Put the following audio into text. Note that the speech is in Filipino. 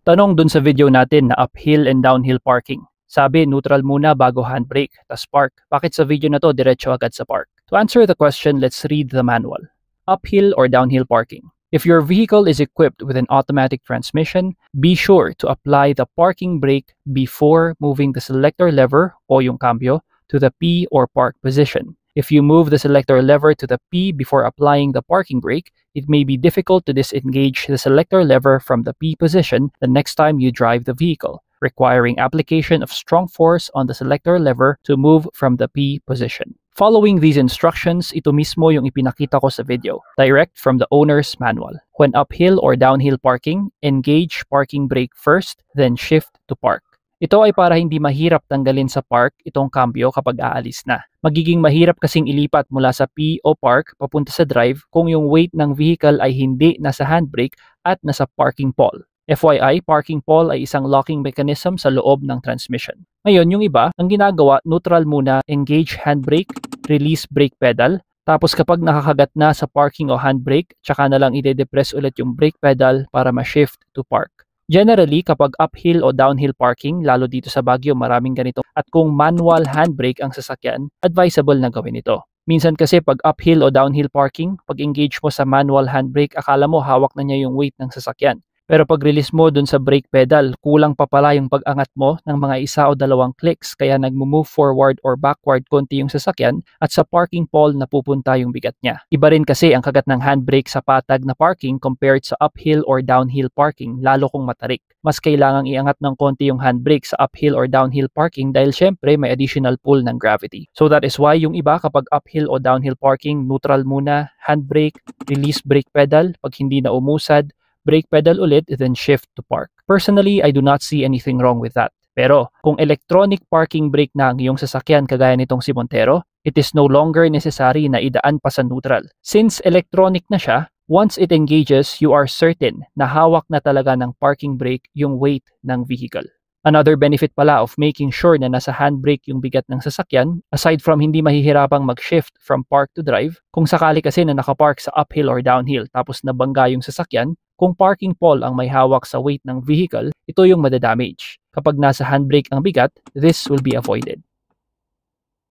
Tanong dun sa video natin na uphill and downhill parking. Sabi, neutral muna bago handbrake, tas park. Bakit sa video na to, diretso agad sa park? To answer the question, let's read the manual. Uphill or downhill parking. If your vehicle is equipped with an automatic transmission, be sure to apply the parking brake before moving the selector lever o yung cambio to the P or park position. If you move the selector lever to the P before applying the parking brake, it may be difficult to disengage the selector lever from the P position the next time you drive the vehicle, requiring application of strong force on the selector lever to move from the P position. Following these instructions, ito mismo yung ipinakita ko sa video, direct from the owner's manual. When uphill or downhill parking, engage parking brake first, then shift to park. Ito ay para hindi mahirap tanggalin sa park itong cambio kapag aalis na. Magiging mahirap kasing ilipat mula sa P o park papunta sa drive kung yung weight ng vehicle ay hindi nasa handbrake at nasa parking pole. FYI, parking pole ay isang locking mechanism sa loob ng transmission. Ngayon, yung iba, ang ginagawa, neutral muna, engage handbrake, release brake pedal, tapos kapag nakakagat na sa parking o handbrake, tsaka na lang ide-depress ulit yung brake pedal para ma-shift to park. Generally, kapag uphill o downhill parking, lalo dito sa Baguio maraming ganito, at kung manual handbrake ang sasakyan, advisable na gawin ito. Minsan kasi pag uphill o downhill parking, pag engage mo sa manual handbrake, akala mo hawak na niya yung weight ng sasakyan. Pero pag release mo dun sa brake pedal, kulang pa pala yung pag-angat mo ng mga isa o dalawang clicks kaya nagmo-move forward or backward konti yung sasakyan at sa parking pole napupunta yung bigat niya. Iba rin kasi ang kagat ng handbrake sa patag na parking compared sa uphill or downhill parking lalo kung matarik. Mas kailangang iangat ng konti yung handbrake sa uphill or downhill parking dahil syempre may additional pull ng gravity. So that is why yung iba kapag uphill o downhill parking, neutral muna, handbrake, release brake pedal, pag hindi na umusad, brake pedal ulit, then shift to park. Personally, I do not see anything wrong with that. Pero kung electronic parking brake na ang iyong sasakyan kagaya nitong si Montero, it is no longer necessary na idaan pa sa neutral. Since electronic na siya, once it engages, you are certain na hawak na talaga ng parking brake yung weight ng vehicle. Another benefit pala of making sure na nasa handbrake yung bigat ng sasakyan, aside from hindi mahihirapang mag-shift from park to drive, kung sakali kasi na nakapark sa uphill or downhill tapos nabangga yung sasakyan, kung parking pole ang may hawak sa weight ng vehicle, ito yung madadamage. Kapag nasa handbrake ang bigat, this will be avoided.